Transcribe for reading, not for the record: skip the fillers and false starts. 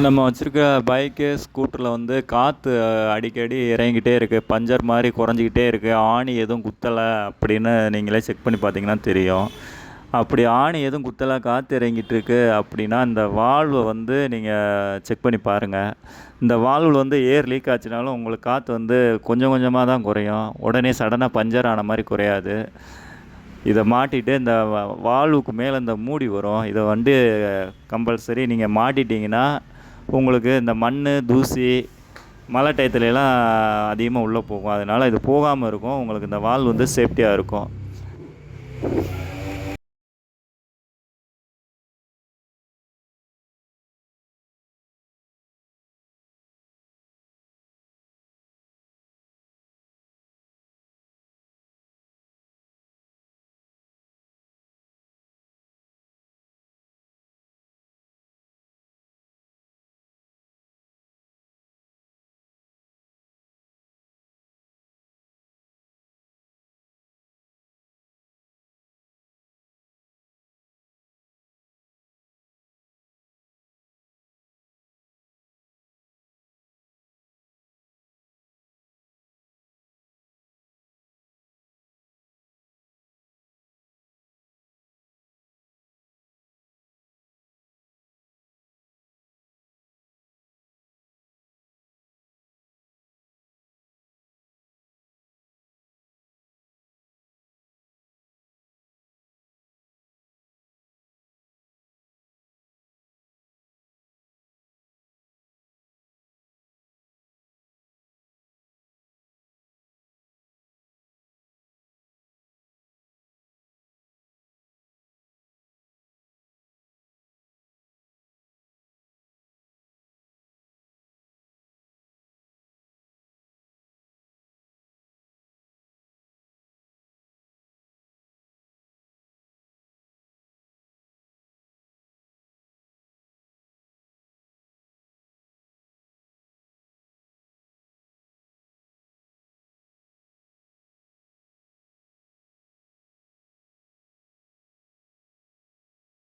நம்ம வச்சுருக்க பைக்கு, ஸ்கூட்டரில் வந்து காற்று அடிக்கடி இறங்கிக்கிட்டே இருக்குது. பஞ்சர் மாதிரி குறைஞ்சிக்கிட்டே இருக்குது. ஆணி எதுவும் குத்தலை அப்படின்னு நீங்களே செக் பண்ணி பார்த்தீங்கன்னா தெரியும். அப்படி ஆணி எதுவும் குத்தலை, காற்று இறங்கிட்டுருக்கு அப்படின்னா, இந்த வால்வை வந்து நீங்கள் செக் பண்ணி பாருங்கள். இந்த வால்வில் வந்து ஏர் லீக் ஆச்சுனாலும் உங்களுக்கு காற்று வந்து கொஞ்சம் கொஞ்சமாக தான் குறையும். உடனே சடனாக பஞ்சர் ஆன மாதிரி குறையாது. இதை மாட்டிட்டு இந்த வால்வுக்கு மேலே இந்த மூடி வரும். இதை வந்து கம்பல்சரி நீங்கள் மாட்டிட்டீங்கன்னா உங்களுக்கு இந்த மண், தூசி, மழை டயத்துலலாம் அதிகமாக உள்ளே போகும். அதனால் இது போகாமல் இருக்கும். உங்களுக்கு இந்த வால்வு வந்து சேஃப்டியாக இருக்கும்.